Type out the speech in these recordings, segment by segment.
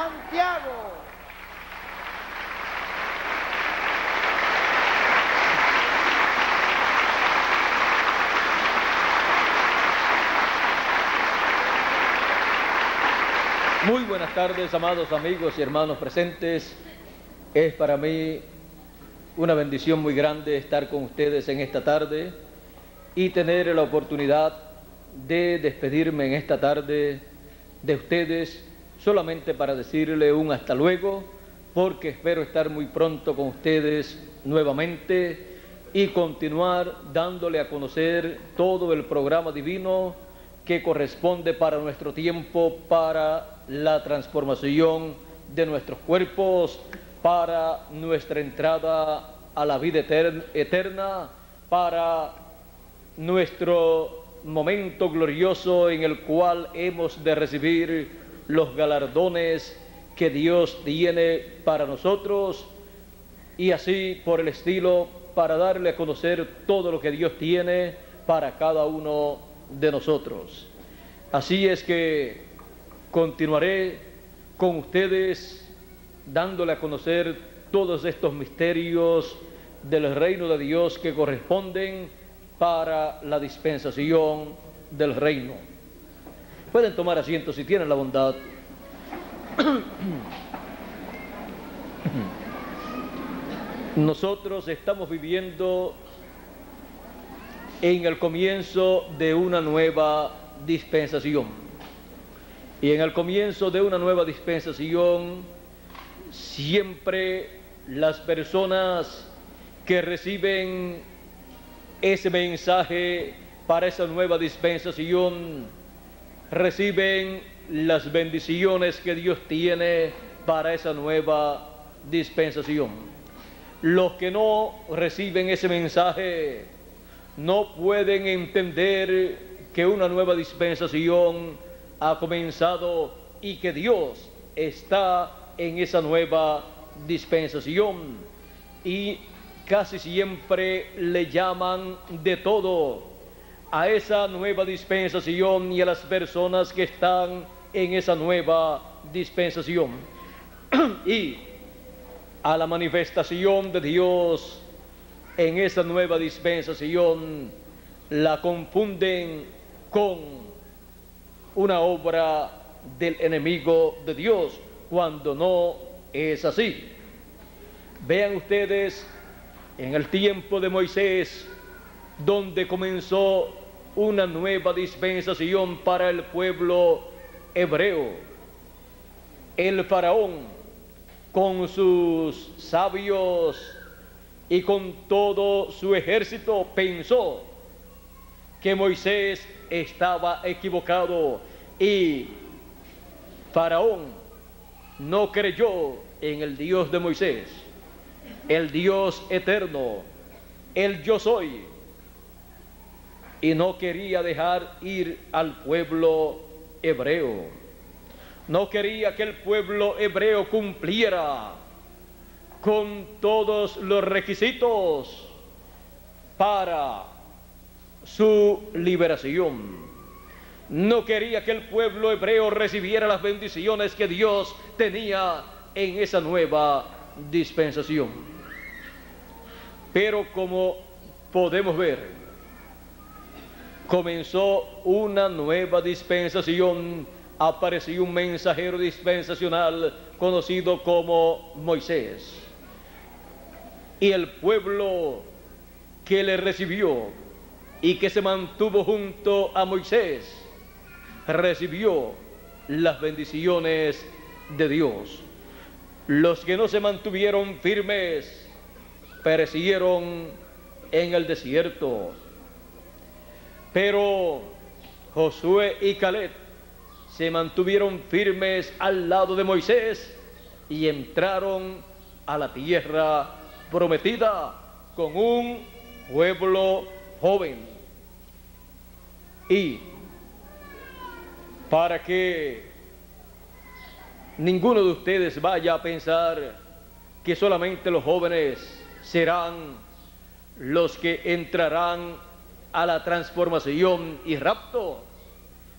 Santiago. Muy buenas tardes, amados amigos y hermanos presentes. Es para mí una bendición muy grande estar con ustedes en esta tarde y tener la oportunidad de despedirme en esta tarde de ustedes, solamente para decirle un hasta luego, porque espero estar muy pronto con ustedes nuevamente y continuar dándole a conocer todo el programa divino que corresponde para nuestro tiempo, para la transformación de nuestros cuerpos, para nuestra entrada a la vida eterna, para nuestro momento glorioso en el cual hemos de recibir los galardones que Dios tiene para nosotros, y así por el estilo, para darle a conocer todo lo que Dios tiene para cada uno de nosotros. Así es que continuaré con ustedes dándole a conocer todos estos misterios del reino de Dios que corresponden para la dispensación del reino. Pueden tomar asiento si tienen la bondad. Nosotros estamos viviendo en el comienzo de una nueva dispensación. Y en el comienzo de una nueva dispensación, siempre las personas que reciben ese mensaje para esa nueva dispensación reciben las bendiciones que Dios tiene para esa nueva dispensación. Los que no reciben ese mensaje no pueden entender que una nueva dispensación ha comenzado y que Dios está en esa nueva dispensación, y casi siempre le llaman de todo a esa nueva dispensación y a las personas que están en esa nueva dispensación y a la manifestación de Dios en esa nueva dispensación la confunden con una obra del enemigo de Dios, cuando no es así. Vean ustedes en el tiempo de Moisés, donde comenzó una nueva dispensación para el pueblo hebreo. El faraón, con sus sabios y con todo su ejército, pensó que Moisés estaba equivocado, y Faraón no creyó en el Dios de Moisés, el Dios eterno, el yo soy, y no quería dejar ir al pueblo hebreo. No quería que el pueblo hebreo cumpliera con todos los requisitos para su liberación. No quería que el pueblo hebreo recibiera las bendiciones que Dios tenía en esa nueva dispensación. Pero como podemos ver, comenzó una nueva dispensación. Apareció un mensajero dispensacional conocido como Moisés, y el pueblo que le recibió y que se mantuvo junto a Moisés recibió las bendiciones de Dios. Los que no se mantuvieron firmes perecieron en el desierto. Pero Josué y Caleb se mantuvieron firmes al lado de Moisés y entraron a la tierra prometida con un pueblo joven. Y para que ninguno de ustedes vaya a pensar que solamente los jóvenes serán los que entrarán a la transformación y rapto,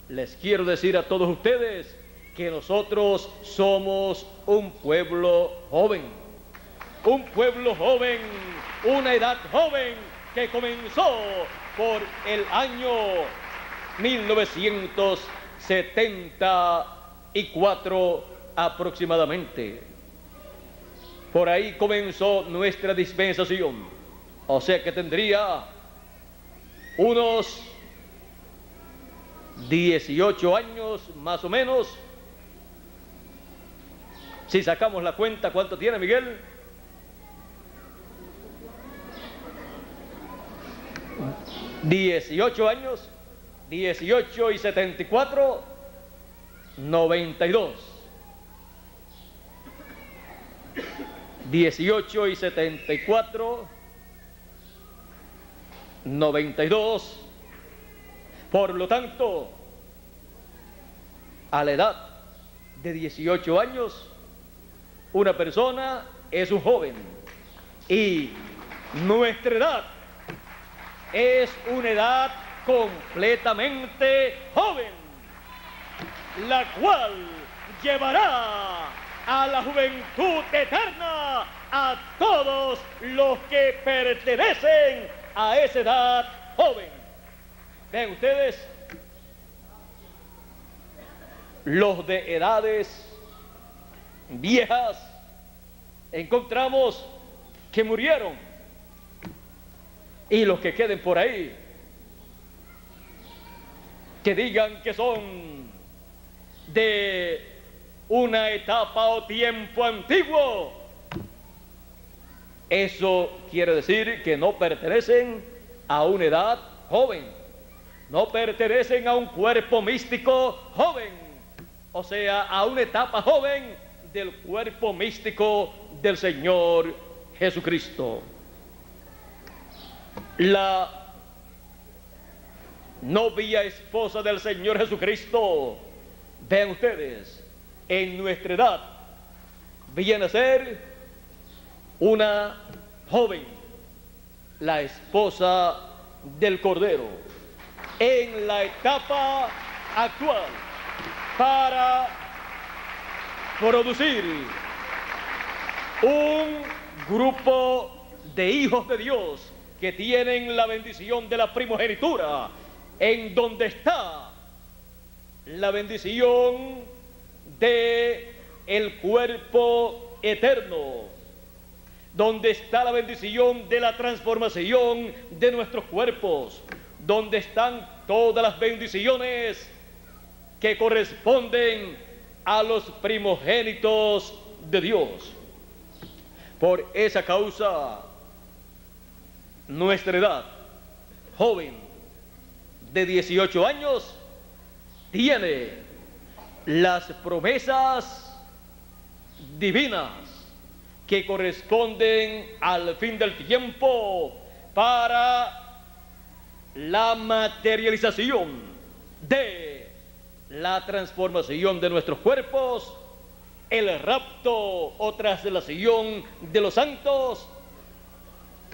les quiero decir a todos ustedes que nosotros somos un pueblo joven, una edad joven que comenzó por el año 1974 aproximadamente. Por ahí comenzó nuestra dispensación, o sea que tendría unos 18 años más o menos. Si sacamos la cuenta, ¿cuánto tiene, Miguel? 18 años, 18 y 74, 92. 18 y 74, 92. Por lo tanto, a la edad de 18 años, una persona es un joven. Y nuestra edad es una edad completamente joven, la cual llevará a la juventud eterna a todos los que pertenecen a esa edad joven. Vean ustedes, los de edades viejas encontramos que murieron, y los que queden por ahí, que digan que son de una etapa o tiempo antiguo, eso quiere decir que no pertenecen a una edad joven, no pertenecen a un cuerpo místico joven, o sea, a una etapa joven del cuerpo místico del Señor Jesucristo. La novia esposa del Señor Jesucristo, vean ustedes, en nuestra edad viene a ser una joven, la esposa del Cordero, en la etapa actual, para producir un grupo de hijos de Dios que tienen la bendición de la primogenitura, en donde está la bendición de el cuerpo eterno, donde está la bendición de la transformación de nuestros cuerpos, donde están todas las bendiciones que corresponden a los primogénitos de Dios. Por esa causa, nuestra edad joven de 18 años tiene las promesas divinas que corresponden al fin del tiempo para la materialización de la transformación de nuestros cuerpos, el rapto o traslación de los santos,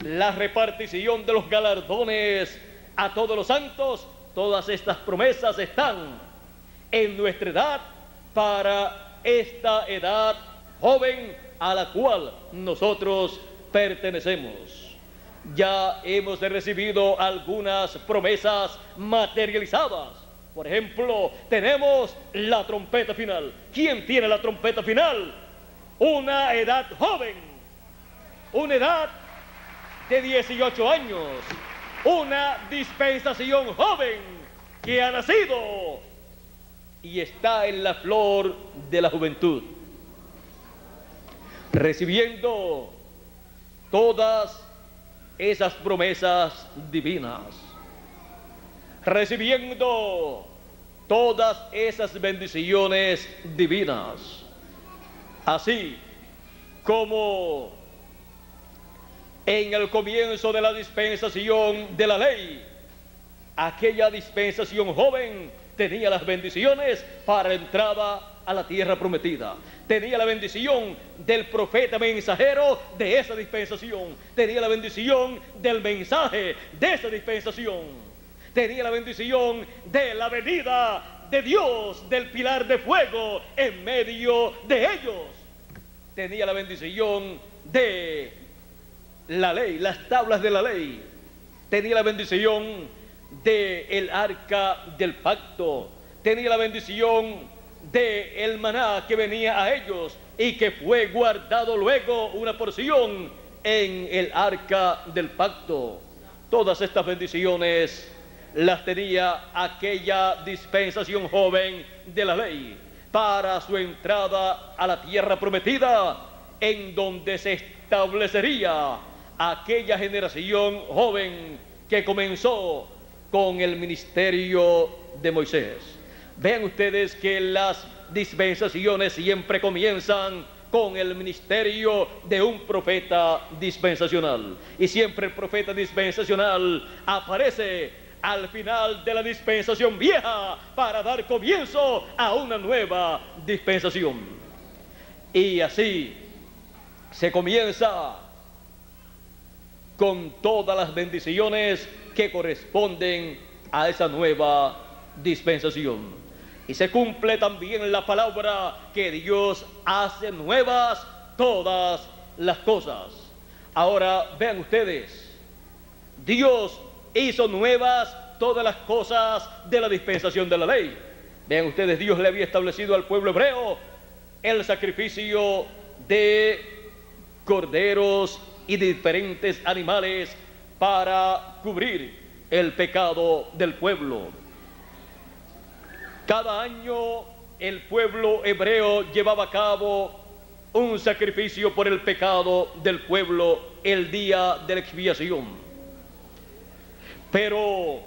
la repartición de los galardones a todos los santos. Todas estas promesas están en nuestra edad para esta edad joven a la cual nosotros pertenecemos. Ya hemos recibido algunas promesas materializadas. Por ejemplo, tenemos la trompeta final. ¿Quién tiene la trompeta final? Una edad joven, una edad de 18 años, una dispensación joven que ha nacido y está en la flor de la juventud, recibiendo todas esas promesas divinas, recibiendo todas esas bendiciones divinas, así como en el comienzo de la dispensación de la ley, aquella dispensación joven tenía las bendiciones para la entrada a la tierra prometida. Tenía la bendición del profeta mensajero de esa dispensación. Tenía la bendición del mensaje de esa dispensación. Tenía la bendición de la venida de Dios, del pilar de fuego en medio de ellos. Tenía la bendición de la ley, las tablas de la ley. Tenía la bendición del arca del pacto. Tenía la bendición del maná que venía a ellos y que fue guardado luego una porción en el arca del pacto. Todas estas bendiciones las tenía aquella dispensación joven de la ley para su entrada a la tierra prometida, en donde se establecería aquella generación joven que comenzó con el ministerio de Moisés. Vean ustedes que las dispensaciones siempre comienzan con el ministerio de un profeta dispensacional, y siempre el profeta dispensacional aparece al final de la dispensación vieja para dar comienzo a una nueva dispensación. Y así se comienza con todas las bendiciones que corresponden a esa nueva dispensación. Y se cumple también la palabra que Dios hace nuevas todas las cosas. Ahora vean ustedes, Dios hizo nuevas todas las cosas de la dispensación de la ley. Vean ustedes, Dios le había establecido al pueblo hebreo el sacrificio de corderos y de diferentes animales para cubrir el pecado del pueblo. Cada año el pueblo hebreo llevaba a cabo un sacrificio por el pecado del pueblo el día de la expiación. Pero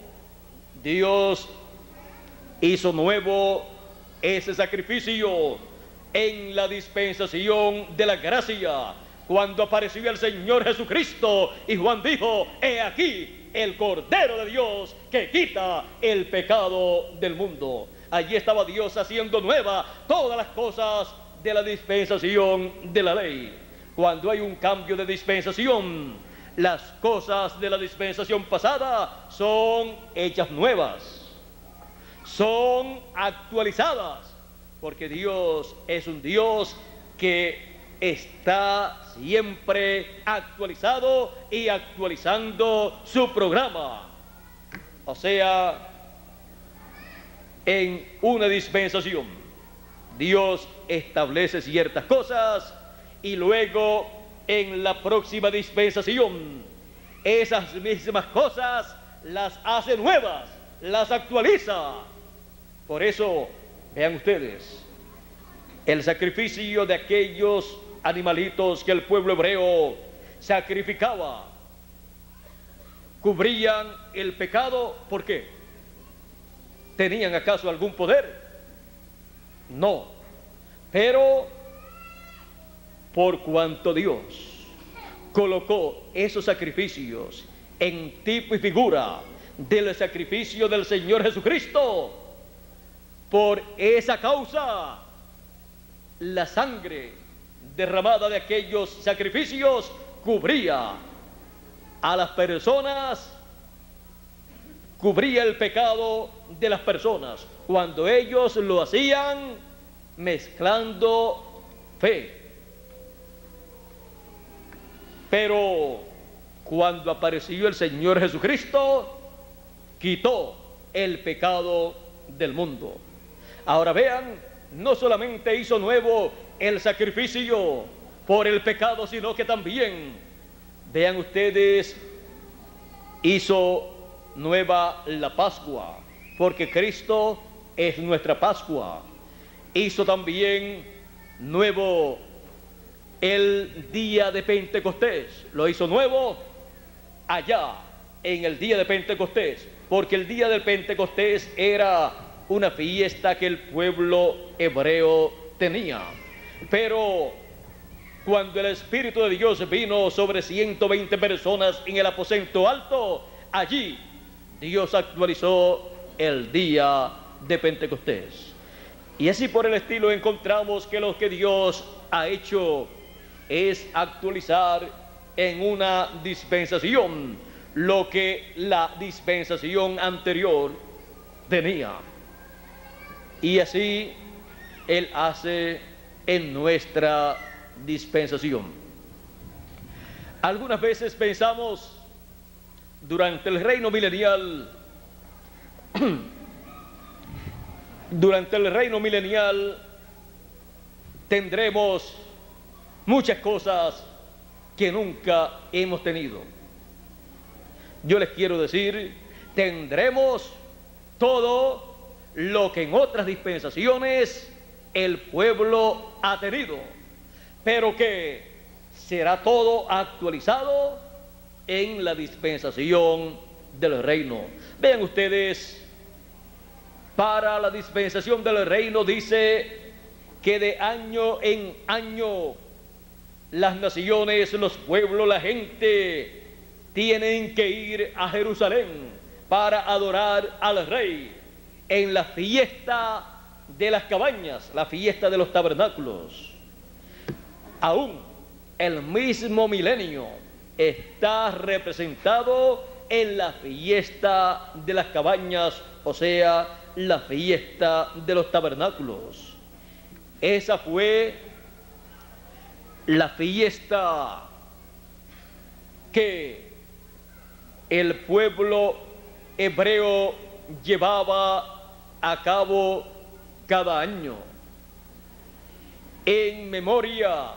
Dios hizo nuevo ese sacrificio en la dispensación de la gracia, cuando apareció el Señor Jesucristo y Juan dijo: he aquí el Cordero de Dios que quita el pecado del mundo. Allí estaba Dios haciendo nueva todas las cosas de la dispensación de la ley. Cuando hay un cambio de dispensación, las cosas de la dispensación pasada son hechas nuevas, son actualizadas, porque Dios es un Dios que está siempre actualizado y actualizando su programa. O sea, en una dispensación Dios establece ciertas cosas y luego en la próxima dispensación esas mismas cosas las hace nuevas, las actualiza. Por eso, vean ustedes, el sacrificio de aquellos animalitos que el pueblo hebreo sacrificaba cubrían el pecado. ¿Por qué? ¿Tenían acaso algún poder? No. Pero por cuanto Dios colocó esos sacrificios en tipo y figura del sacrificio del Señor Jesucristo, por esa causa la sangre derramada de aquellos sacrificios cubría a las personas, cubría el pecado de las personas cuando ellos lo hacían mezclando fe. Pero cuando apareció el Señor Jesucristo, quitó el pecado del mundo. Ahora vean, no solamente hizo nuevo el sacrificio por el pecado, sino que también, vean ustedes, hizo nueva la Pascua, porque Cristo es nuestra Pascua. Hizo también nuevo el día de Pentecostés, lo hizo nuevo allá en el día de Pentecostés, porque el día del Pentecostés era una fiesta que el pueblo hebreo tenía. Pero cuando el Espíritu de Dios vino sobre 120 personas en el aposento alto, allí Dios actualizó el día de Pentecostés. Y así por el estilo encontramos que lo que Dios ha hecho es actualizar en una dispensación lo que la dispensación anterior tenía. Y así Él hace en nuestra dispensación. Algunas veces pensamos durante el reino milenial, tendremos muchas cosas que nunca hemos tenido. Yo les quiero decir, tendremos todo lo que en otras dispensaciones el pueblo ha tenido, pero que será todo actualizado en la dispensación del reino. Vean ustedes, para la dispensación del reino dice que de año en año las naciones, los pueblos, la gente tienen que ir a Jerusalén para adorar al Rey en la fiesta de las cabañas, la fiesta de los tabernáculos. Aún el mismo milenio está representado en la fiesta de las cabañas, o sea, la fiesta de los tabernáculos. Esa fue la fiesta que el pueblo hebreo llevaba a cabo cada año en memoria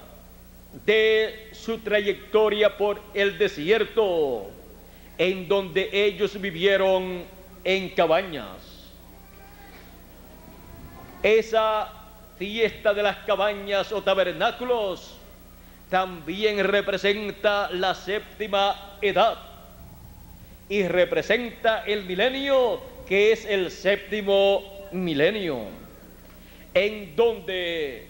de su trayectoria por el desierto, en donde ellos vivieron en cabañas. Esa fiesta de las cabañas o tabernáculos también representa la séptima edad y representa el milenio, que es el séptimo milenio, en donde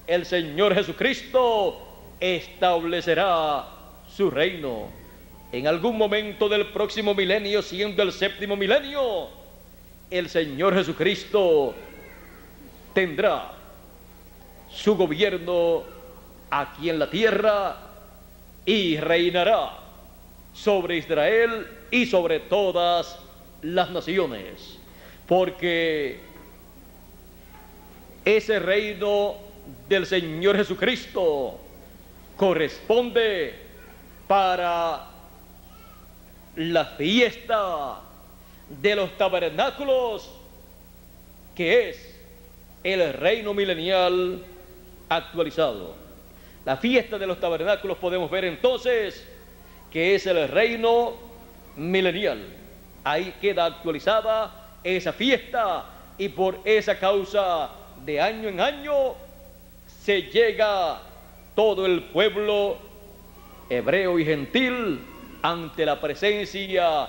el Señor Jesucristo establecerá su reino. En algún momento del próximo milenio, siendo el séptimo milenio, el Señor Jesucristo tendrá su gobierno aquí en la tierra y reinará sobre Israel y sobre todas las naciones, porque ese reino del Señor Jesucristo corresponde para la fiesta de los tabernáculos, que es el reino milenial actualizado. La fiesta de los tabernáculos podemos ver entonces que es el reino milenial. Ahí queda actualizada esa fiesta y por esa causa de año en año se llega todo el pueblo hebreo y gentil ante la presencia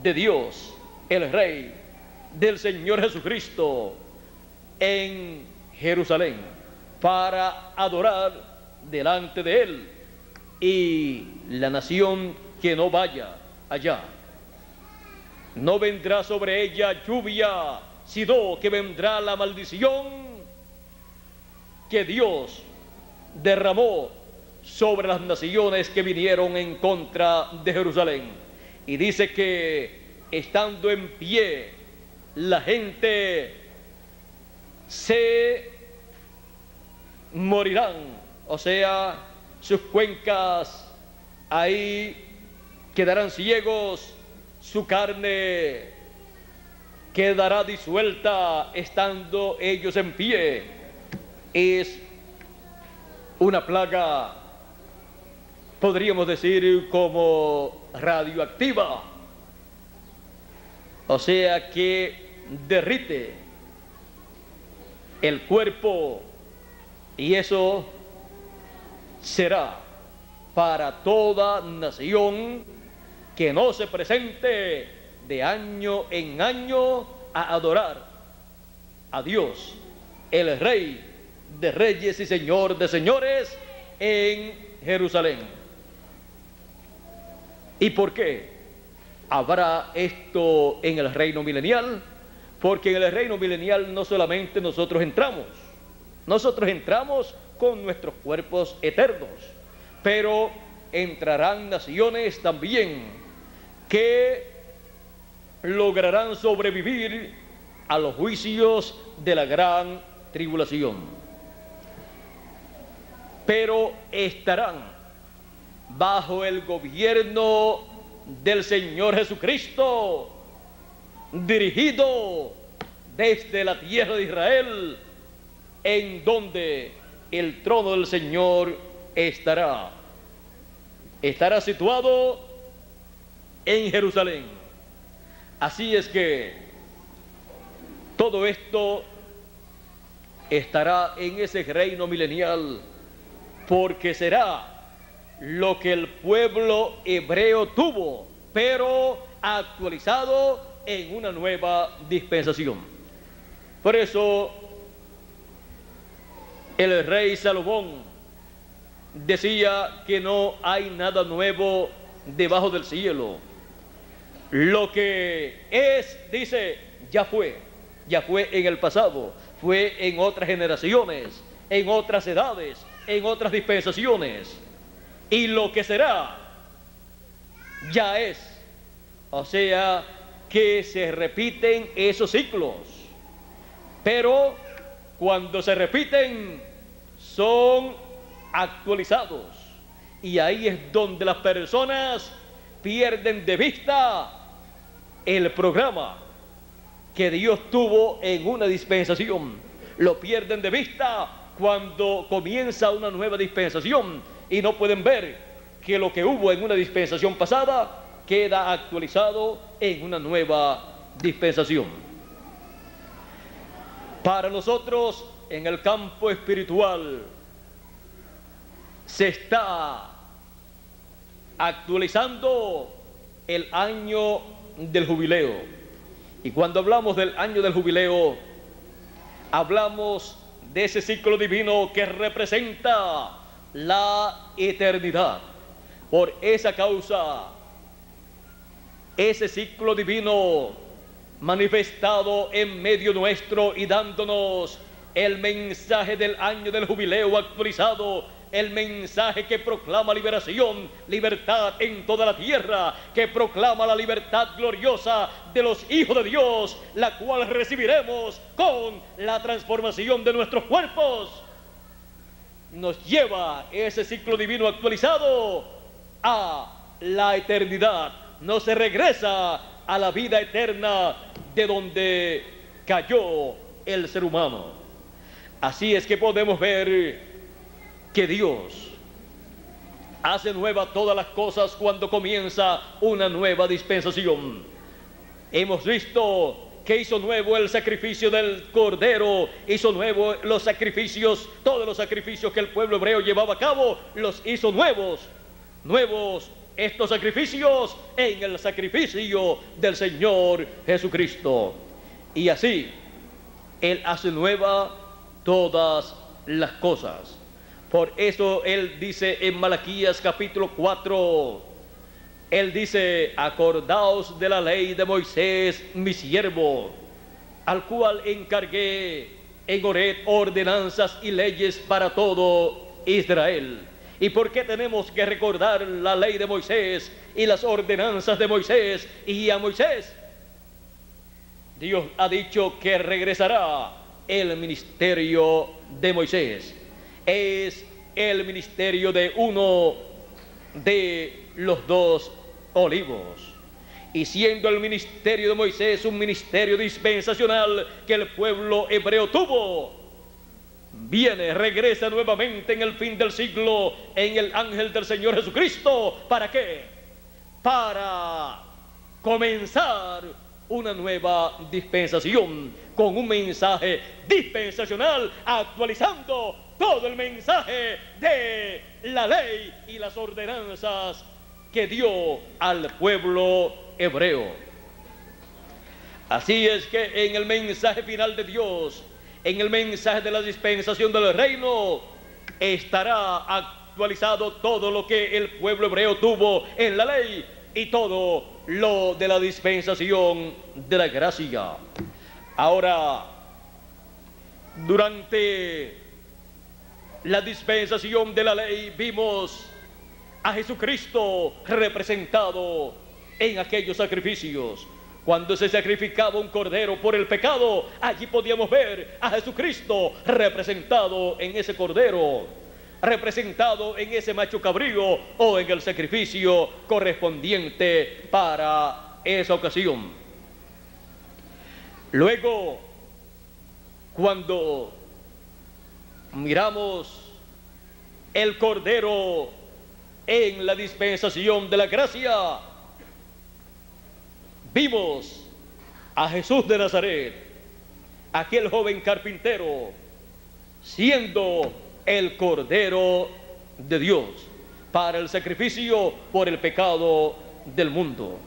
de Dios, el Rey, del Señor Jesucristo, en Jerusalén, para adorar delante de Él. Y la nación que no vaya allá, no vendrá sobre ella lluvia, sino que vendrá la maldición que Dios derramó sobre las naciones que vinieron en contra de Jerusalén. Y dice que estando en pie la gente se morirán, o sea, sus cuencas ahí quedarán ciegos, su carne quedará disuelta estando ellos en pie. Es una plaga, podríamos decir, como radioactiva, o sea que derrite el cuerpo, y eso será para toda nación que no se presente de año en año a adorar a Dios, el Rey de reyes y Señor de señores, en Jerusalén. ¿Y por qué habrá esto en el reino milenial? Porque en el reino milenial no solamente nosotros entramos con nuestros cuerpos eternos, pero entrarán naciones también que lograrán sobrevivir a los juicios de la gran tribulación. Pero estarán bajo el gobierno del Señor Jesucristo, dirigido desde la tierra de Israel, en donde el trono del Señor estará situado en Jerusalén. Así es que todo esto estará en ese reino milenial, porque será lo que el pueblo hebreo tuvo, pero actualizado en una nueva dispensación. Por eso el rey Salomón decía que no hay nada nuevo debajo del cielo. Lo que es, dice, ya fue en el pasado, fue en otras generaciones, en otras edades, en otras dispensaciones. Y lo que será, ya es. O sea, que se repiten esos ciclos. Pero cuando se repiten, son actualizados. Y ahí es donde las personas pierden de vista el programa que Dios tuvo en una dispensación. Lo pierden de vista cuando comienza una nueva dispensación y no pueden ver que lo que hubo en una dispensación pasada queda actualizado en una nueva dispensación. Para nosotros, en el campo espiritual, se está actualizando el año del jubileo. Y cuando hablamos del año del jubileo, hablamos de ese ciclo divino que representa la eternidad. Por esa causa, ese ciclo divino manifestado en medio nuestro y dándonos el mensaje del año del jubileo actualizado, el mensaje que proclama liberación, libertad en toda la tierra, que proclama la libertad gloriosa de los hijos de Dios, la cual recibiremos con la transformación de nuestros cuerpos. Nos lleva ese ciclo divino actualizado a la eternidad. No se regresa a la vida eterna de donde cayó el ser humano. Así es que podemos ver que Dios hace nueva todas las cosas cuando comienza una nueva dispensación. Hemos visto que hizo nuevo el sacrificio del Cordero, hizo nuevo los sacrificios, todos los sacrificios que el pueblo hebreo llevaba a cabo, los hizo nuevos estos sacrificios en el sacrificio del Señor Jesucristo. Y así, Él hace nueva todas las cosas. Por eso Él dice en Malaquías capítulo 4, Él dice: acordaos de la ley de Moisés, mi siervo, al cual encargué en Horeb ordenanzas y leyes para todo Israel. ¿Y por qué tenemos que recordar la ley de Moisés y las ordenanzas de Moisés y a Moisés? Dios ha dicho que regresará el ministerio de Moisés. Es el ministerio de uno de los dos olivos. Y siendo el ministerio de Moisés un ministerio dispensacional que el pueblo hebreo tuvo, regresa nuevamente en el fin del siglo en el ángel del Señor Jesucristo. ¿Para qué? Para comenzar una nueva dispensación con un mensaje dispensacional, actualizando todo el mensaje de la ley y las ordenanzas que dio al pueblo hebreo. Así es que en el mensaje final de Dios, en el mensaje de la dispensación del reino, estará actualizado todo lo que el pueblo hebreo tuvo en la ley y todo lo de la dispensación de la gracia. Ahora, durante la dispensación de la ley vimos a Jesucristo representado en aquellos sacrificios. Cuando se sacrificaba un cordero por el pecado, allí podíamos ver a Jesucristo representado en ese cordero, representado en ese macho cabrío o en el sacrificio correspondiente para esa ocasión. Luego, cuando miramos el cordero en la dispensación de la gracia, vimos a Jesús de Nazaret, aquel joven carpintero, siendo el Cordero de Dios para el sacrificio por el pecado del mundo.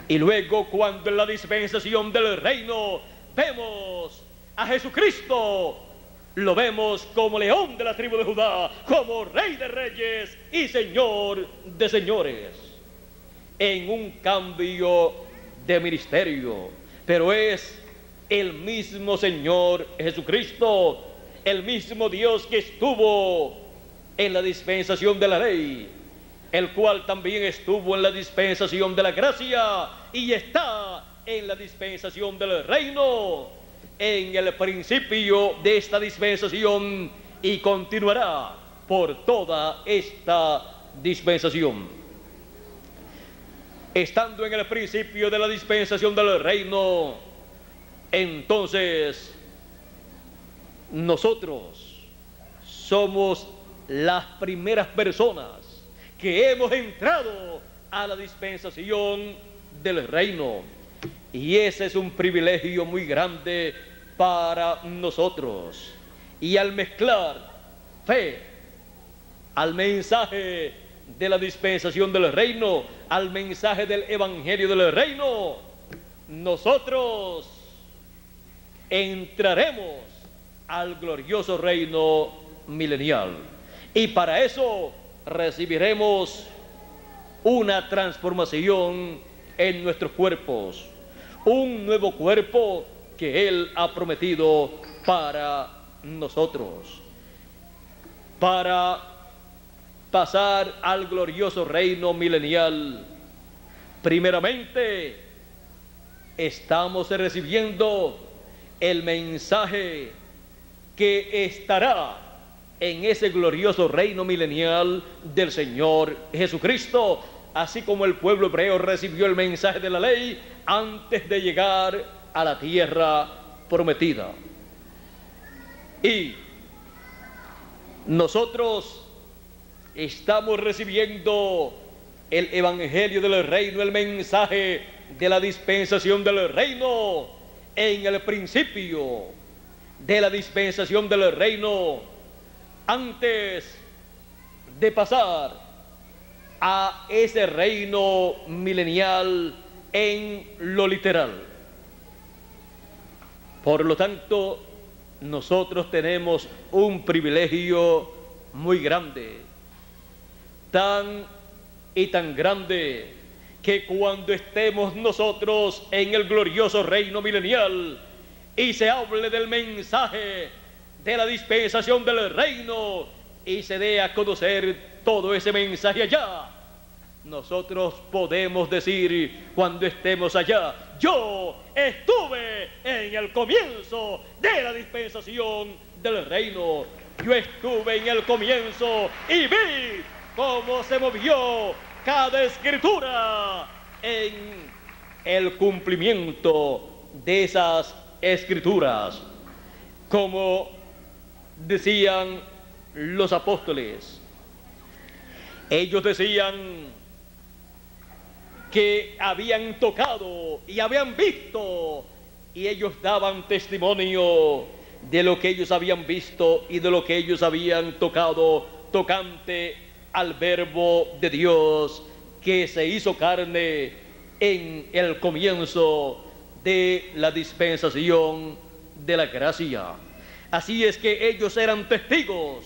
Y luego, cuando en la dispensación del reino vemos a Jesucristo, lo vemos como león de la tribu de Judá, como rey de reyes y señor de señores, en un cambio de ministerio. Pero es el mismo Señor Jesucristo, el mismo Dios que estuvo en la dispensación de la ley, el cual también estuvo en la dispensación de la gracia y está en la dispensación del reino, en el principio de esta dispensación, y continuará por toda esta dispensación. Estando en el principio de la dispensación del reino, entonces nosotros somos las primeras personas que hemos entrado a la dispensación del reino, y ese es un privilegio muy grande para nosotros. Y al mezclar fe al mensaje de la dispensación del reino, al mensaje del evangelio del reino, nosotros entraremos al glorioso reino milenial, y para eso recibiremos una transformación en nuestros cuerpos, un nuevo cuerpo que Él ha prometido para nosotros, para pasar al glorioso reino milenial. Primeramente, estamos recibiendo el mensaje que estará en ese glorioso reino milenial del Señor Jesucristo, así como el pueblo hebreo recibió el mensaje de la ley antes de llegar a la tierra prometida. Y nosotros estamos recibiendo el evangelio del reino, el mensaje de la dispensación del reino, en el principio de la dispensación del reino, antes de pasar a ese reino milenial en lo literal. Por lo tanto, nosotros tenemos un privilegio muy grande, tan y tan grande, que cuando estemos nosotros en el glorioso reino milenial y se hable del mensaje de la dispensación del reino y se dé a conocer todo ese mensaje allá, nosotros podemos decir cuando estemos allá: yo estuve en el comienzo de la dispensación del reino, yo estuve en el comienzo y vi cómo se movió cada escritura en el cumplimiento de esas escrituras. Como decían los apóstoles, ellos decían que habían tocado y habían visto, y ellos daban testimonio de lo que ellos habían visto y de lo que ellos habían tocado, tocante al verbo de Dios que se hizo carne en el comienzo de la dispensación de la gracia. Así es que ellos eran testigos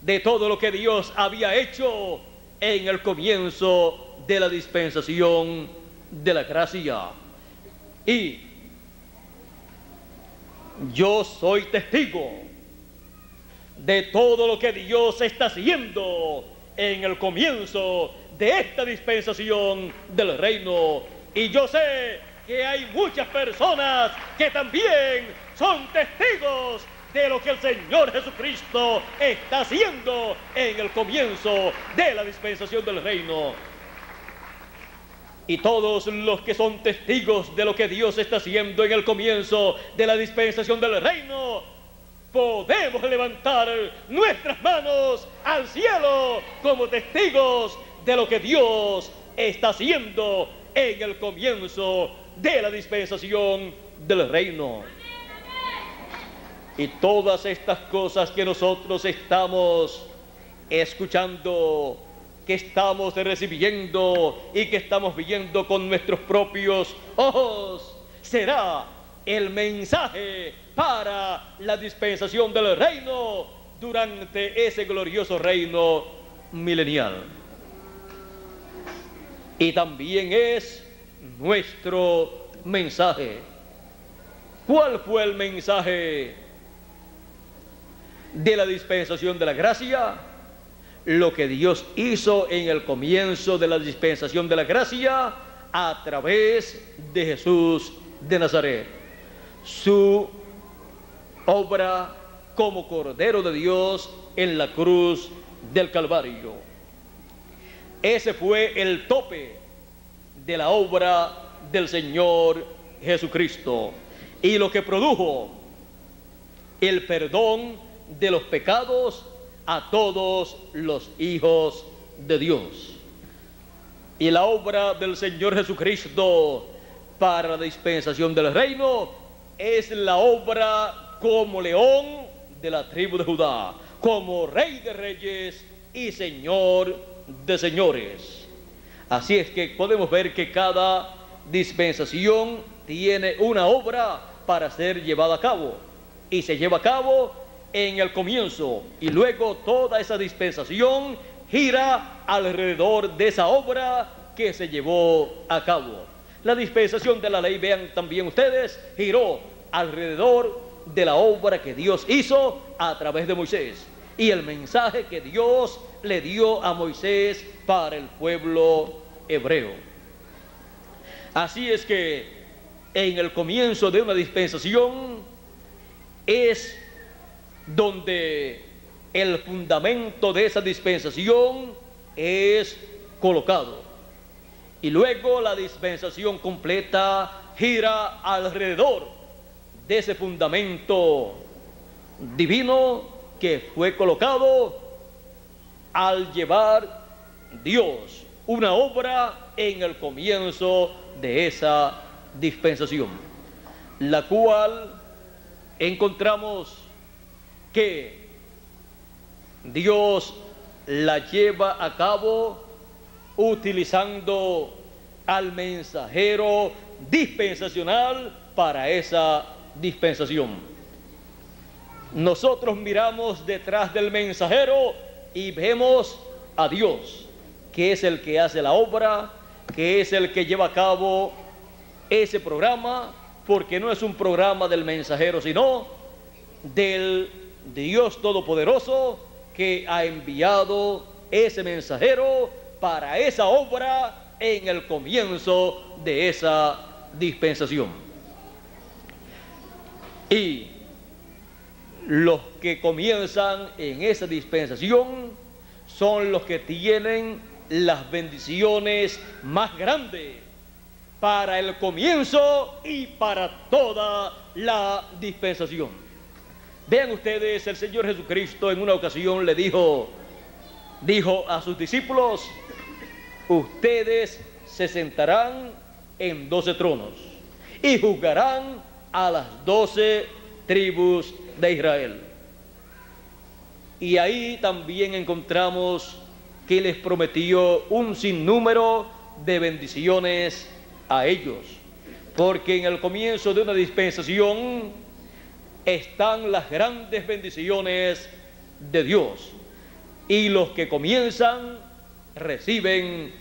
de todo lo que Dios había hecho en el comienzo de la dispensación de la gracia. Y yo soy testigo de todo lo que Dios está haciendo en el comienzo de esta dispensación del reino. Y yo sé que hay muchas personas que también son testigos de lo que el Señor Jesucristo está haciendo en el comienzo de la dispensación del reino. Y todos los que son testigos de lo que Dios está haciendo en el comienzo de la dispensación del reino, podemos levantar nuestras manos al cielo como testigos de lo que Dios está haciendo en el comienzo de la dispensación del reino. Y todas estas cosas que nosotros estamos escuchando, que estamos recibiendo y que estamos viendo con nuestros propios ojos, será el mensaje para la dispensación del reino durante ese glorioso reino milenial. Y también es nuestro mensaje. ¿Cuál fue el mensaje de la dispensación de la gracia? Lo que Dios hizo en el comienzo de la dispensación de la gracia a través de Jesús de Nazaret. Su obra como Cordero de Dios en la cruz del Calvario. Ese fue el tope de la obra del Señor Jesucristo y lo que produjo el perdón de los pecados a todos los hijos de Dios. Y la obra del Señor Jesucristo para la dispensación del reino es la obra como león de la tribu de Judá, como rey de reyes y señor de señores. Así es que podemos ver que cada dispensación tiene una obra para ser llevada a cabo, y se lleva a cabo en el comienzo, y luego toda esa dispensación gira alrededor de esa obra que se llevó a cabo. La dispensación de la ley, vean también ustedes, giró alrededor de la obra que Dios hizo a través de Moisés y el mensaje que Dios le dio a Moisés para el pueblo hebreo. Así es que en el comienzo de una dispensación es donde el fundamento de esa dispensación es colocado, y luego la dispensación completa gira alrededor de ese fundamento divino que fue colocado al llevar Dios una obra en el comienzo de esa dispensación, la cual encontramos que Dios la lleva a cabo utilizando al mensajero dispensacional para esa dispensación. Nosotros miramos detrás del mensajero y vemos a Dios, que es el que hace la obra, que es el que lleva a cabo ese programa, porque no es un programa del mensajero, sino del Dios Todopoderoso que ha enviado ese mensajero para esa obra en el comienzo de esa dispensación. Y los que comienzan en esa dispensación son los que tienen las bendiciones más grandes para el comienzo y para toda la dispensación. Vean ustedes, el Señor Jesucristo en una ocasión le dijo a sus discípulos: ustedes se sentarán en 12 tronos y juzgarán a las 12 tribus de Israel. Y ahí también encontramos que les prometió un sinnúmero de bendiciones a ellos, porque en el comienzo de una dispensación están las grandes bendiciones de Dios, y los que comienzan reciben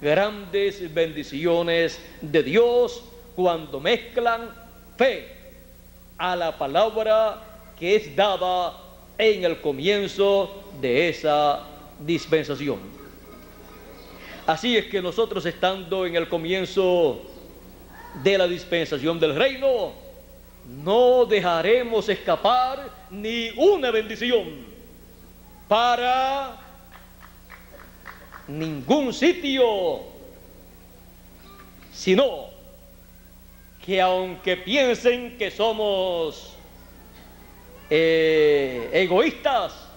grandes bendiciones de Dios cuando mezclan fe a la palabra que es dada en el comienzo de esa dispensación. Así es que nosotros, estando en el comienzo de la dispensación del reino, no dejaremos escapar ni una bendición para ningún sitio, sino que aunque piensen que somos egoístas,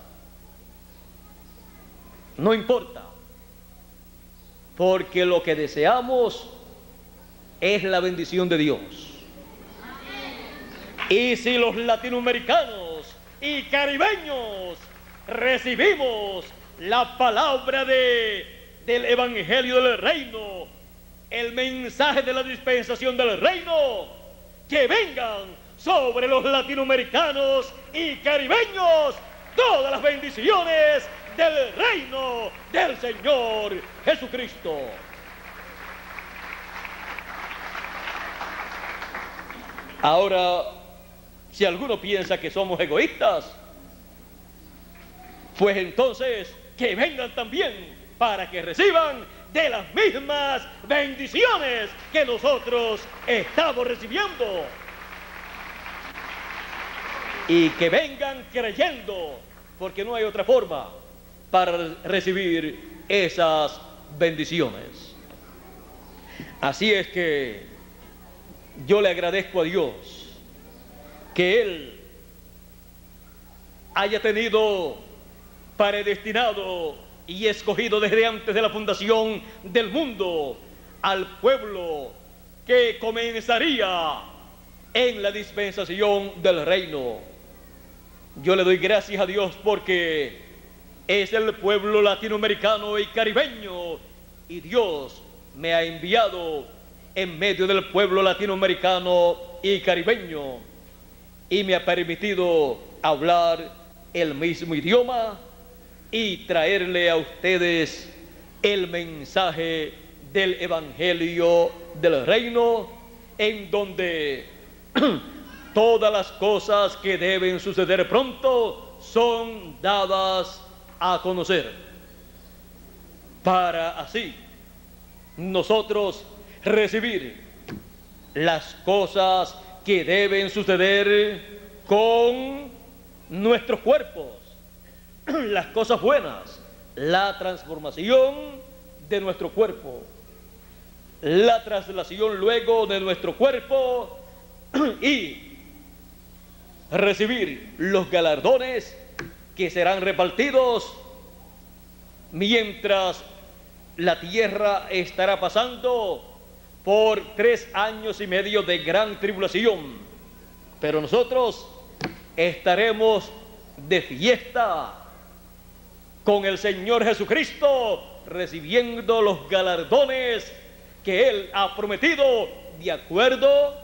no importa, porque lo que deseamos es la bendición de Dios. Y si los latinoamericanos y caribeños recibimos la palabra del Evangelio del Reino, el mensaje de la dispensación del reino, que vengan sobre los latinoamericanos y caribeños todas las bendiciones del reino del Señor Jesucristo. Ahora, si alguno piensa que somos egoístas, pues entonces que vengan también para que reciban de las mismas bendiciones que nosotros estamos recibiendo. Y que vengan creyendo, porque no hay otra forma para recibir esas bendiciones. Así es que yo le agradezco a Dios que Él haya tenido predestinado y escogido desde antes de la fundación del mundo al pueblo que comenzaría en la dispensación del reino. Yo le doy gracias a Dios porque es el pueblo latinoamericano y caribeño, y Dios me ha enviado en medio del pueblo latinoamericano y caribeño, y me ha permitido hablar el mismo idioma y traerle a ustedes el mensaje del Evangelio del Reino, en donde todas las cosas que deben suceder pronto son dadas a conocer, para así nosotros recibir las cosas que deben suceder con nuestros cuerpos, las cosas buenas, la transformación de nuestro cuerpo, la traslación luego de nuestro cuerpo y recibir los galardones que serán repartidos mientras la tierra estará pasando por 3 años y medio de gran tribulación, pero nosotros estaremos de fiesta con el Señor Jesucristo, recibiendo los galardones que Él ha prometido de acuerdo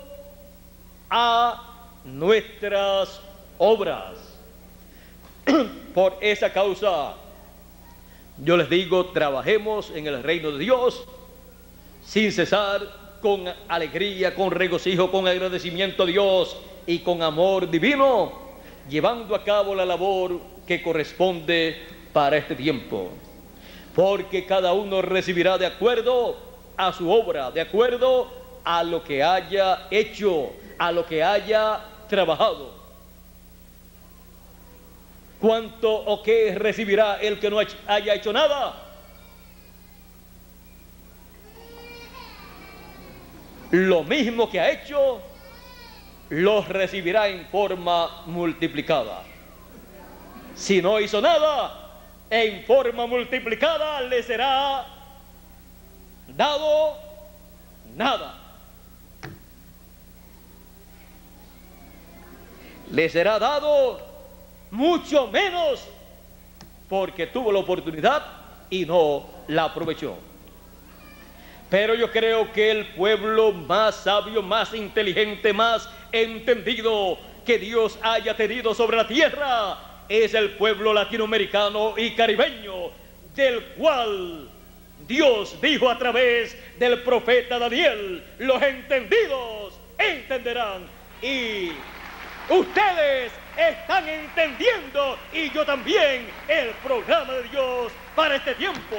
a nuestras obras. Por esa causa, yo les digo, trabajemos en el reino de Dios sin cesar, con alegría, con regocijo, con agradecimiento a Dios y con amor divino, llevando a cabo la labor que corresponde para este tiempo, porque cada uno recibirá de acuerdo a su obra, de acuerdo a lo que haya hecho, a lo que haya trabajado. ¿Cuánto o qué recibirá el que no haya hecho nada? Lo mismo que ha hecho, los recibirá en forma multiplicada. Si no hizo nada, en forma multiplicada le será dado nada. Le será dado mucho menos, porque tuvo la oportunidad y no la aprovechó. Pero yo creo que el pueblo más sabio, más inteligente, más entendido que Dios haya tenido sobre la tierra es el pueblo latinoamericano y caribeño, del cual Dios dijo a través del profeta Daniel: los entendidos entenderán. Y ustedes están entendiendo, y yo también, el programa de Dios para este tiempo.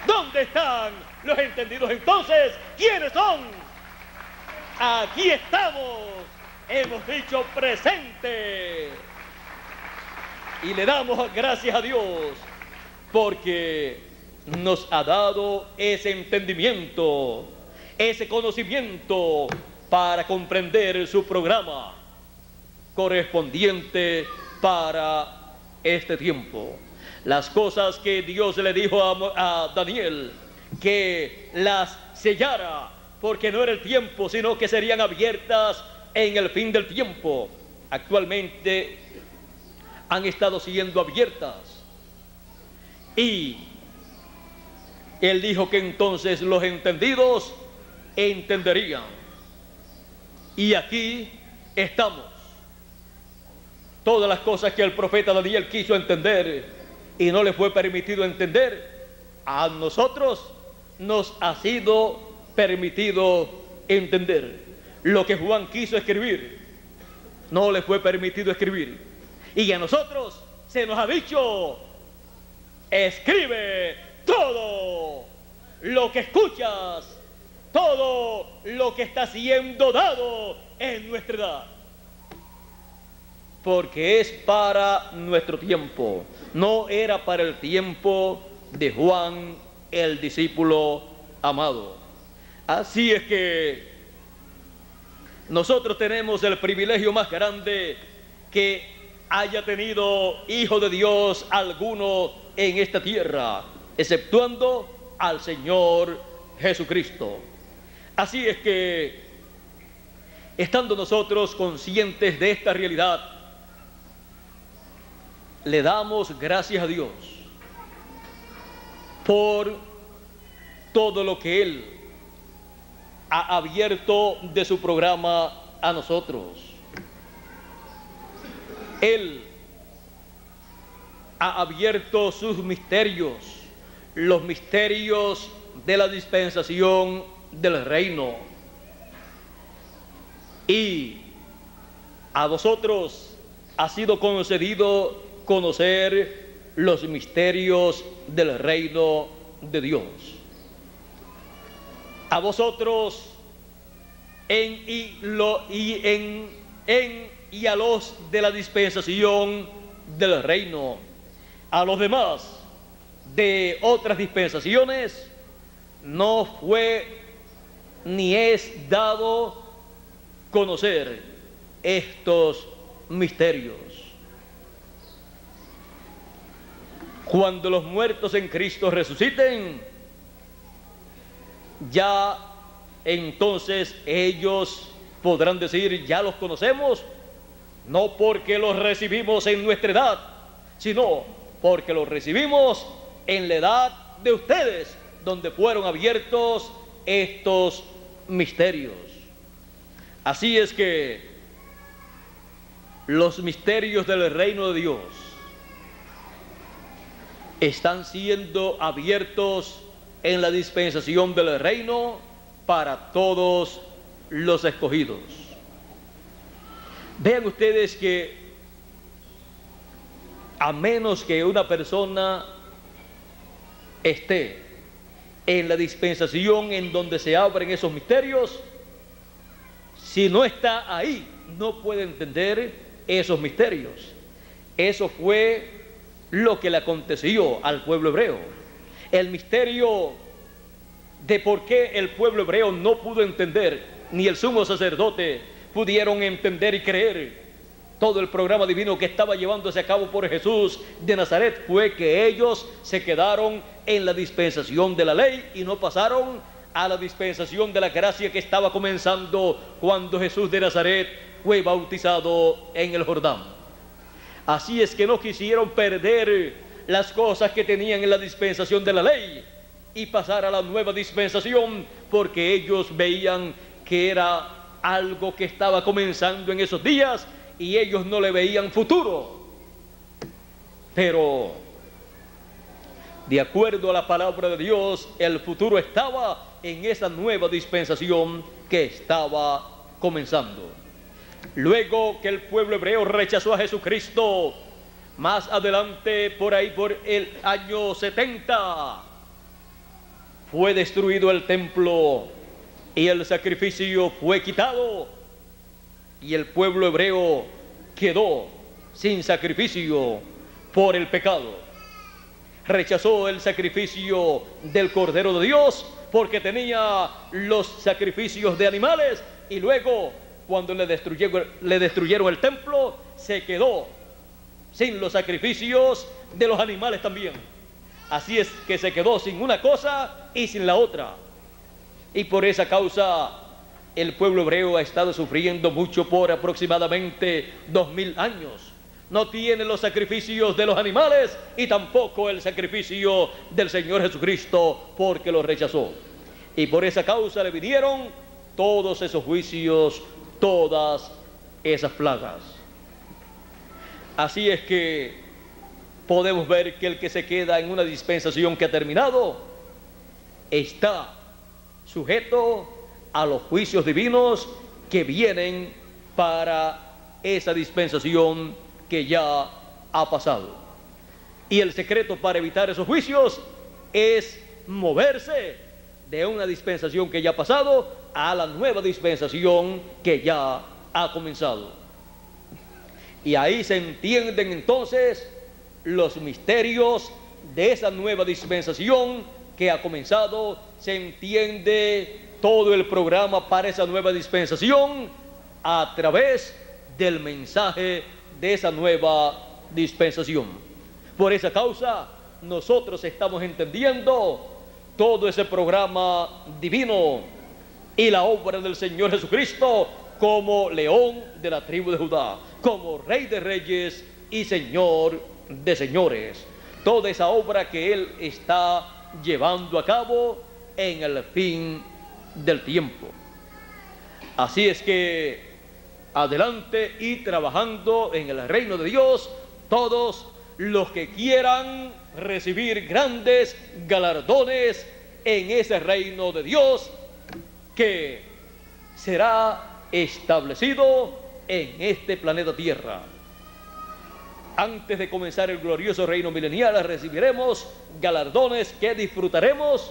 ¿Dónde están los entendidos entonces? ¿Quiénes son? aquí estamos, hemos dicho presente. Y le damos gracias a Dios porque nos ha dado ese entendimiento, ese conocimiento para comprender su programa correspondiente para este tiempo. Las cosas que Dios le dijo a Daniel, que las sellara, porque no era el tiempo, sino que serían abiertas en el fin del tiempo. Actualmente han estado siendo abiertas. Y él dijo que entonces los entendidos entenderían. Y aquí estamos. Todas las cosas que el profeta Daniel quiso entender y no le fue permitido entender, a nosotros nos ha sido permitido entender. Lo que Juan quiso escribir, no le fue permitido escribir. Y a nosotros se nos ha dicho: escribe todo lo que escuchas, todo lo que está siendo dado en nuestra edad, porque es para nuestro tiempo, no era para el tiempo de Juan, el discípulo amado. Así es que nosotros tenemos el privilegio más grande que haya tenido hijo de Dios alguno en esta tierra, exceptuando al Señor Jesucristo. Así es que, estando nosotros conscientes de esta realidad, le damos gracias a Dios por todo lo que Él ha abierto de su programa a nosotros. Él ha abierto sus misterios, los misterios de la dispensación del reino. Y a vosotros ha sido concedido conocer los misterios del reino de Dios. A vosotros y a los de la dispensación del reino. A los demás de otras dispensaciones no fue ni es dado conocer estos misterios. Cuando los muertos en Cristo resuciten, ya entonces ellos podrán decir: ya los conocemos, no porque los recibimos en nuestra edad, sino porque los recibimos en la edad de ustedes, donde fueron abiertos estos misterios. Así es que los misterios del reino de Dios están siendo abiertos en la dispensación del reino para todos los escogidos. Vean ustedes que a menos que una persona esté en la dispensación en donde se abren esos misterios, si no está ahí, no puede entender esos misterios. Eso fue lo que le aconteció al pueblo hebreo. El misterio de por qué el pueblo hebreo no pudo entender, ni el sumo sacerdote pudieron entender y creer todo el programa divino que estaba llevándose a cabo por Jesús de Nazaret, fue que ellos se quedaron en la dispensación de la ley y no pasaron a la dispensación de la gracia que estaba comenzando cuando Jesús de Nazaret fue bautizado en el Jordán. Así es que no quisieron perder las cosas que tenían en la dispensación de la ley y pasar a la nueva dispensación, porque ellos veían que era algo que estaba comenzando en esos días y ellos no le veían futuro. Pero de acuerdo a la palabra de Dios, el futuro estaba en esa nueva dispensación que estaba comenzando. Luego que el pueblo hebreo rechazó a Jesucristo, más adelante, por ahí por el año 70, fue destruido el templo y el sacrificio fue quitado, y el pueblo hebreo quedó sin sacrificio por el pecado. Rechazó el sacrificio del Cordero de Dios porque tenía los sacrificios de animales, y luego, cuando le destruyeron el templo, se quedó sin los sacrificios de los animales también. Así es que se quedó sin una cosa y sin la otra. Y por esa causa el pueblo hebreo ha estado sufriendo mucho por aproximadamente 2000 años. No tiene los sacrificios de los animales y tampoco el sacrificio del Señor Jesucristo, porque lo rechazó. Y por esa causa le vinieron todos esos juicios, todas esas plagas. Así es que podemos ver que el que se queda en una dispensación que ha terminado está sujeto a los juicios divinos que vienen para esa dispensación que ya ha pasado. Y el secreto para evitar esos juicios es moverse de una dispensación que ya ha pasado a la nueva dispensación que ya ha comenzado. Y ahí se entienden entonces los misterios de esa nueva dispensación que ha comenzado. Se entiende todo el programa para esa nueva dispensación a través del mensaje de esa nueva dispensación. Por esa causa nosotros estamos entendiendo todo ese programa divino y la obra del Señor Jesucristo como león de la tribu de Judá, como Rey de reyes y Señor de señores. Toda esa obra que Él está llevando a cabo en el fin del tiempo. Así es que adelante y trabajando en el reino de Dios, todos los que quieran recibir grandes galardones en ese reino de Dios que será establecido en este planeta Tierra. Antes de comenzar el glorioso reino milenial, recibiremos galardones que disfrutaremos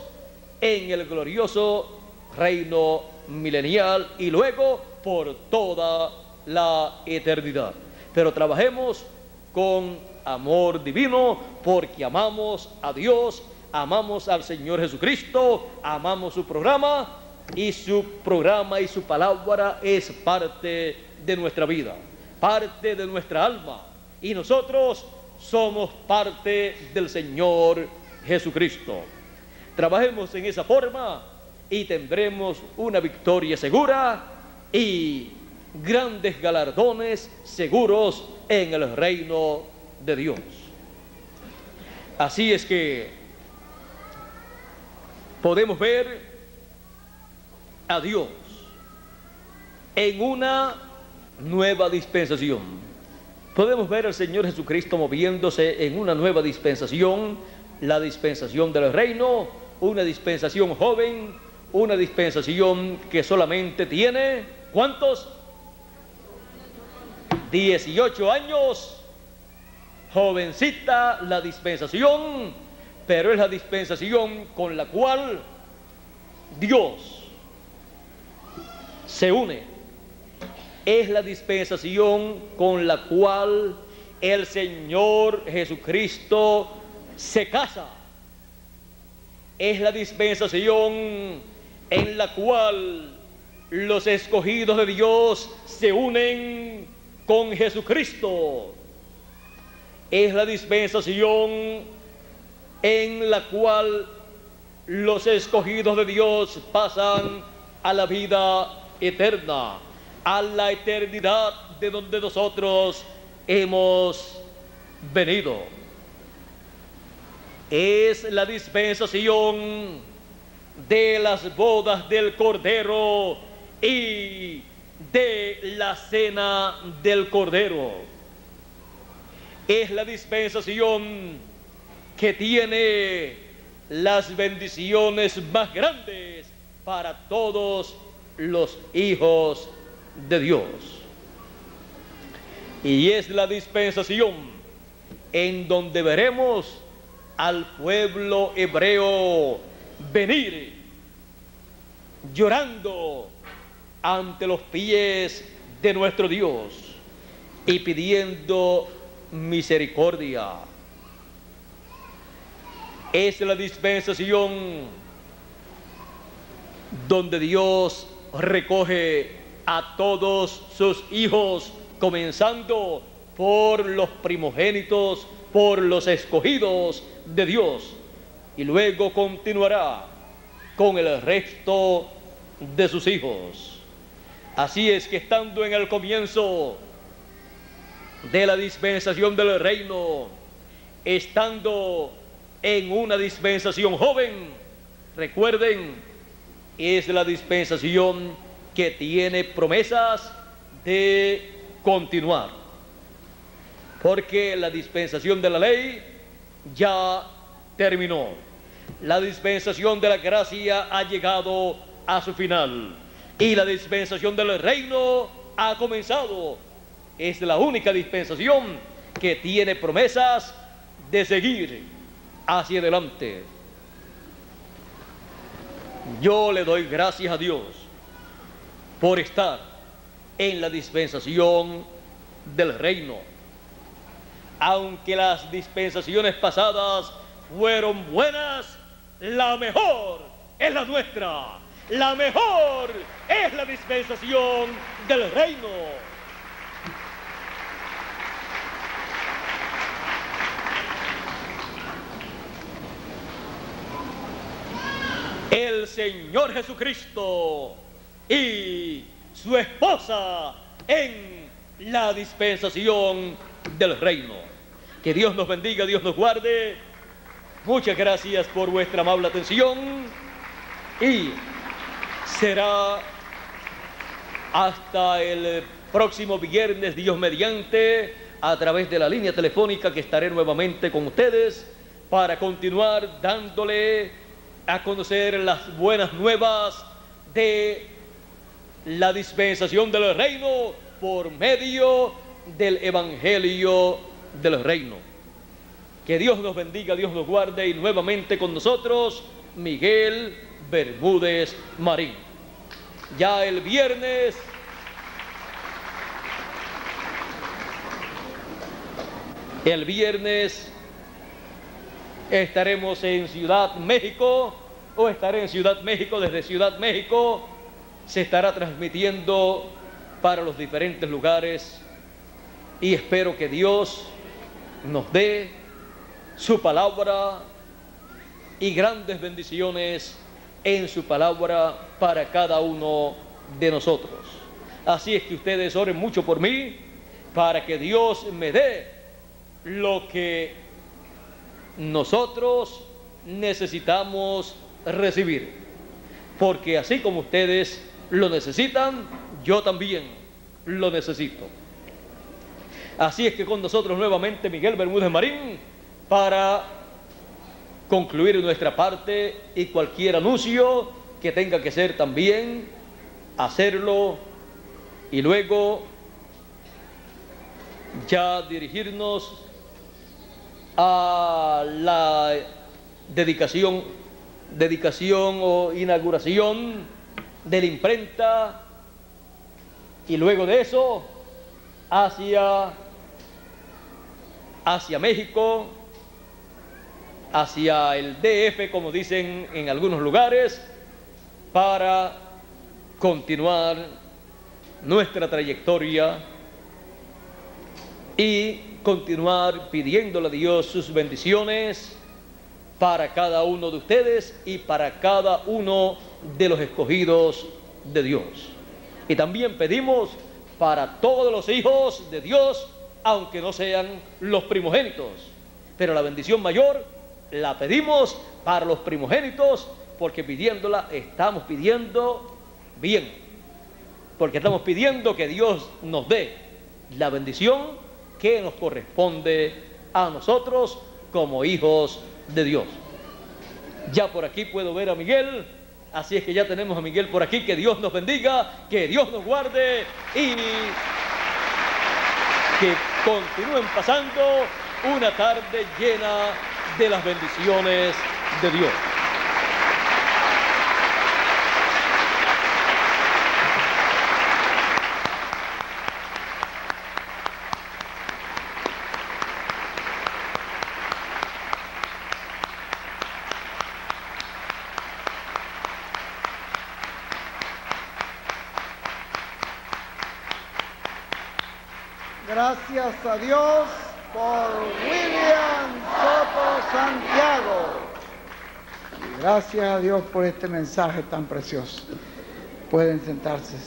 en el glorioso reino milenial y luego por toda la eternidad. Pero trabajemos con amor divino, porque amamos a Dios, amamos al Señor Jesucristo, amamos su programa y su palabra es parte de nuestra vida, parte de nuestra alma, y nosotros somos parte del Señor Jesucristo. Trabajemos en esa forma y tendremos una victoria segura y grandes galardones seguros en el reino de Dios. Así es que podemos ver a Dios en una nueva dispensación. Podemos ver al Señor Jesucristo moviéndose en una nueva dispensación, la dispensación del reino, una dispensación joven, una dispensación que solamente tiene, ¿cuántos? 18 años, jovencita la dispensación, pero es la dispensación con la cual Dios se une. Es la dispensación con la cual el Señor Jesucristo se casa. Es la dispensación en la cual los escogidos de Dios se unen con Jesucristo. Es la dispensación en la cual los escogidos de Dios pasan a la vida eterna, a la eternidad de donde nosotros hemos venido. Es la dispensación de las bodas del Cordero y de la cena del Cordero. Es la dispensación que tiene las bendiciones más grandes para todos los hijos de Dios. Y es la dispensación en donde veremos al pueblo hebreo venir llorando ante los pies de nuestro Dios y pidiendo misericordia. Es la dispensación donde Dios recoge a todos sus hijos, comenzando por los primogénitos, por los escogidos de Dios, y luego continuará con el resto de sus hijos. Así es que estando en el comienzo de la dispensación del reino, estando en una dispensación joven, recuerden, es la dispensación que tiene promesas de continuar, porque la dispensación de la ley ya terminó. La dispensación de la gracia ha llegado a su final y la dispensación del reino ha comenzado. Es la única dispensación que tiene promesas de seguir hacia adelante. Yo le doy gracias a Dios por estar en la dispensación del reino. Aunque las dispensaciones pasadas fueron buenas, la mejor es la nuestra. La mejor es la dispensación del reino. El Señor Jesucristo y su esposa en la dispensación del reino. Que Dios nos bendiga, Dios nos guarde. Muchas gracias por vuestra amable atención y será hasta el próximo viernes, Dios mediante, a través de la línea telefónica que estaré nuevamente con ustedes para continuar dándole a conocer las buenas nuevas de la dispensación del reino por medio del Evangelio del reino. Que Dios nos bendiga, Dios nos guarde, y nuevamente con nosotros Miguel Bermúdez Marín. Ya el viernes estaremos en Ciudad México, o estaré en Ciudad México. Desde Ciudad México se estará transmitiendo para los diferentes lugares y espero que Dios nos dé su palabra y grandes bendiciones en su palabra para cada uno de nosotros. Así es que ustedes oren mucho por mí para que Dios me dé lo que nosotros necesitamos recibir, porque así como ustedes lo necesitan, yo también lo necesito. Así es que con nosotros nuevamente Miguel Bermúdez Marín para concluir nuestra parte, y cualquier anuncio que tenga que ser también hacerlo, y luego ya dirigirnos a la dedicación o inauguración de la imprenta, y luego de eso hacia México, hacia el DF, como dicen en algunos lugares, para continuar nuestra trayectoria y continuar pidiéndole a Dios sus bendiciones para cada uno de ustedes y para cada uno de los escogidos de Dios. Y también pedimos para todos los hijos de Dios, aunque no sean los primogénitos, pero la bendición mayor la pedimos para los primogénitos, porque pidiéndola estamos pidiendo bien, porque estamos pidiendo que Dios nos dé la bendición que nos corresponde a nosotros como hijos de Dios. Ya por aquí puedo ver a Miguel, así es que ya tenemos a Miguel por aquí. Que Dios nos bendiga, que Dios nos guarde y que continúen pasando una tarde llena de las bendiciones de Dios. Gracias a Dios por William Soto Santiago. Y gracias a Dios por este mensaje tan precioso. Pueden sentarse.